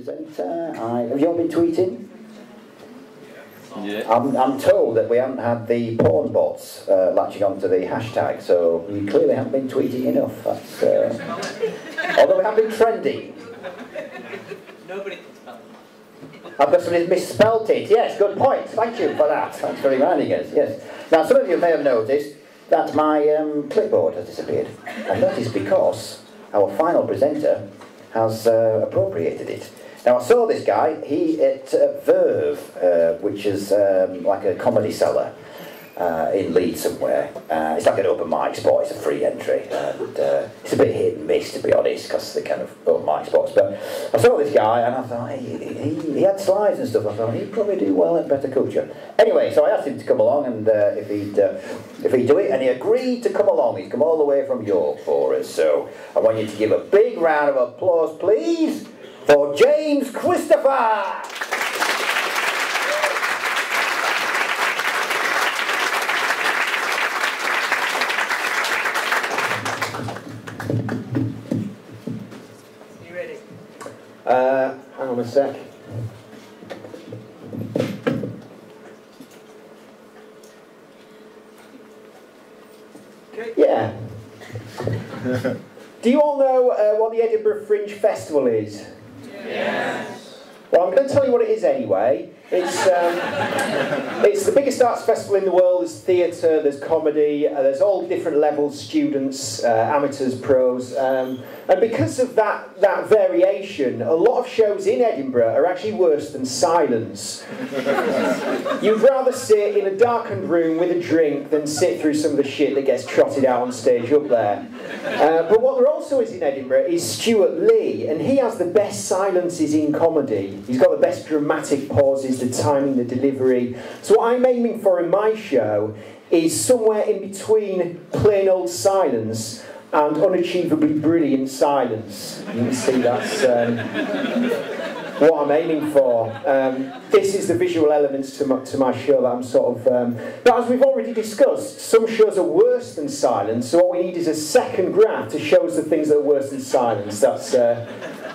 presenter. Have you all been tweeting? Yeah. I'm told that we haven't had the porn bots latching onto the hashtag, so you clearly haven't been tweeting enough. That's, although we have been trending. Nobody. I've got somebody misspelled it. Yes, good point. Thank you for that. Thanks for reminding us. Yes. Now, some of you may have noticed that my clipboard has disappeared. And that is because our final presenter has appropriated it. Now, I saw this guy. He at Verve, which is like a comedy cellar in Leeds somewhere. It's like an open mic spot. It's a free entry, and it's a bit hit and miss, to be honest, because they're kind of open mic spots. But I saw this guy, and I thought he had slides and stuff. I thought he'd probably do well at Bettakultcha. Anyway, so I asked him to come along, and if he'd do it, and he agreed to come along. He's come all the way from York for us. So I want you to give a big round of applause, please, for James Christopher. Hang on a sec. Okay. Yeah. Do you all know what the Edinburgh Fringe Festival is? Yes. Well, I'm going to tell you what it is anyway. It's the biggest arts festival in the world. There's theatre, there's comedy, there's all different levels, students, amateurs, pros. And because of that variation, a lot of shows in Edinburgh are actually worse than silence. You'd rather sit in a darkened room with a drink than sit through some of the shit that gets trotted out on stage up there. But what there also is in Edinburgh is Stuart Lee, and he has the best silences in comedy. He's got the best dramatic pauses, the timing, the delivery. So what I'm aiming for in my show is somewhere in between plain old silence and unachievably brilliant silence. You can see that's what I'm aiming for. This is the visual elements to my show that I'm sort of... but as we've already discussed, some shows are worse than silence, so what we need is a second graph to show us the things that are worse than silence. That's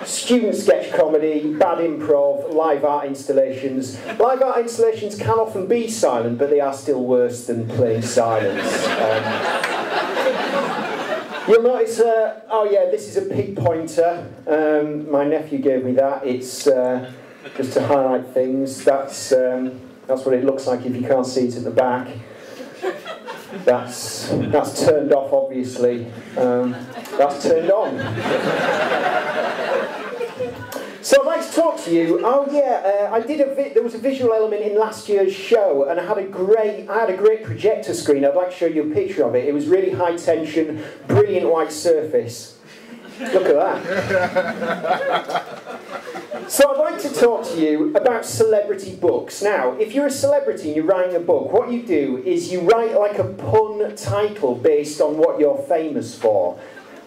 student sketch comedy, bad improv, live art installations. Live art installations can often be silent, but they are still worse than plain silence. You'll notice, oh yeah, this is a pig pointer. My nephew gave me that. It's just to highlight things. That's what it looks like if you can't see it at the back. That's turned off, obviously. That's turned on. So I'd like to talk to you. Oh yeah, there was a visual element in last year's show, and I had a great projector screen. I'd like to show you a picture of it. It was really high tension, brilliant white surface. Look at that. So I'd like to talk to you about celebrity books. Now, if you're a celebrity and you're writing a book, what you do is you write like a pun title based on what you're famous for.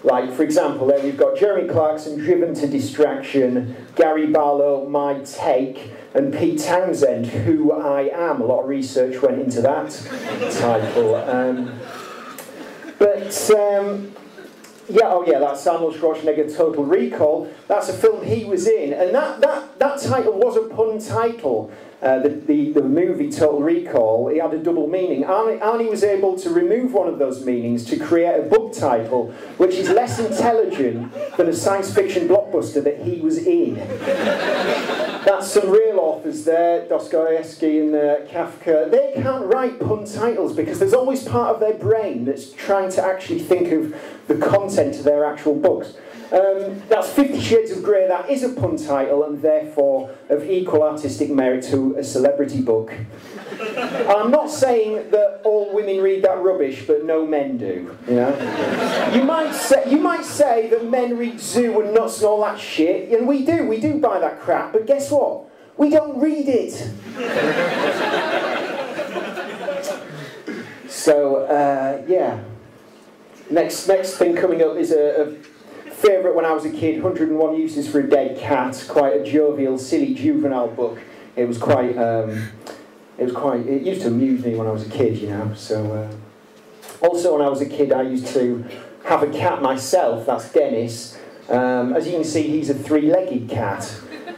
Like, for example, there we've got Jeremy Clarkson, Driven to Distraction, Gary Barlow, My Take, and Pete Townsend, Who I Am. A lot of research went into that title. Yeah, oh yeah, that's Arnold Schwarzenegger, Total Recall. That's a film he was in, and that title was a pun title. The movie Total Recall, it had a double meaning. Arnie was able to remove one of those meanings to create a book title which is less intelligent than a science fiction blockbuster that he was in. That's some real authors there, Dostoevsky and Kafka. They can't write pun titles because there's always part of their brain that's trying to actually think of the content of their actual books. That's 50 Shades of Grey. That is a pun title and therefore of equal artistic merit to a celebrity book. I'm not saying that all women read that rubbish, but no men do. You know, you might say that men read Zoo and Nuts and all that shit, and we do buy that crap. But guess what? We don't read it. So yeah. Next thing coming up is a favourite when I was a kid, 101 Uses for a Dead Cat, quite a jovial, silly, juvenile book. It used to amuse me when I was a kid, you know, so... Also, when I was a kid, I used to have a cat myself, that's Dennis. As you can see, he's a three-legged cat.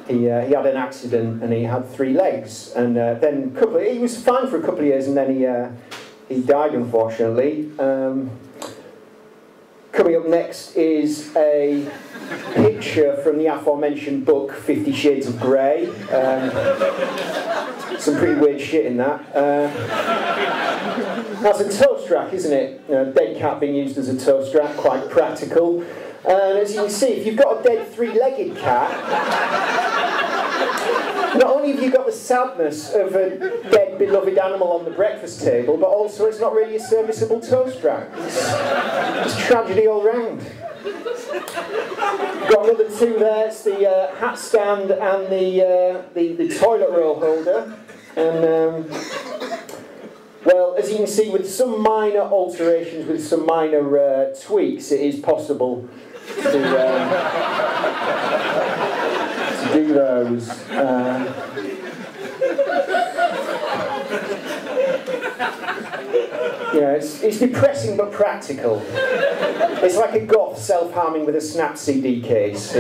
he had an accident and he had 3 legs, and then he was fine for a couple of years, and then he died, unfortunately. Coming up next is a picture from the aforementioned book 50 Shades of Grey. Some pretty weird shit in that. That's a toast rack, isn't it? Dead cat being used as a toast rack, quite practical. And as you can see, if you've got a dead 3-legged cat, not only have you got the sadness of a dead beloved animal on the breakfast table, but also it's not really a serviceable toast rack. It's tragedy all round. Got another 2 there. It's the hat stand and the toilet roll holder. And well, as you can see, with some minor alterations, with some minor tweaks, it is possible to do those. You know, it's depressing but practical. It's like a goth self-harming with a Snap CD case.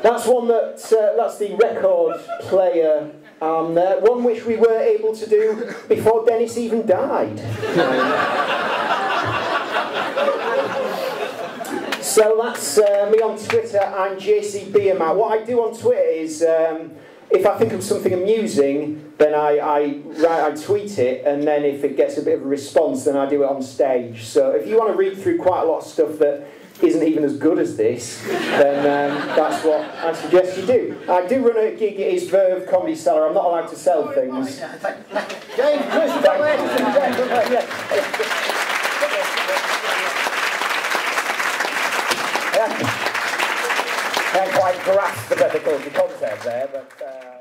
That's one that's the record player arm there, one which we were able to do before Dennis even died. So that's me on Twitter. I'm JC Beermat. What I do on Twitter is, if I think of something amusing, then I tweet it, and then if it gets a bit of a response, then I do it on stage. So if you want to read through quite a lot of stuff that isn't even as good as this, then that's what I suggest you do. I do run a gig at his Verve Comedy Cellar. I'm not allowed to sell things. James, Christopher, I can't quite grasp the Bettakultcha concept there, but...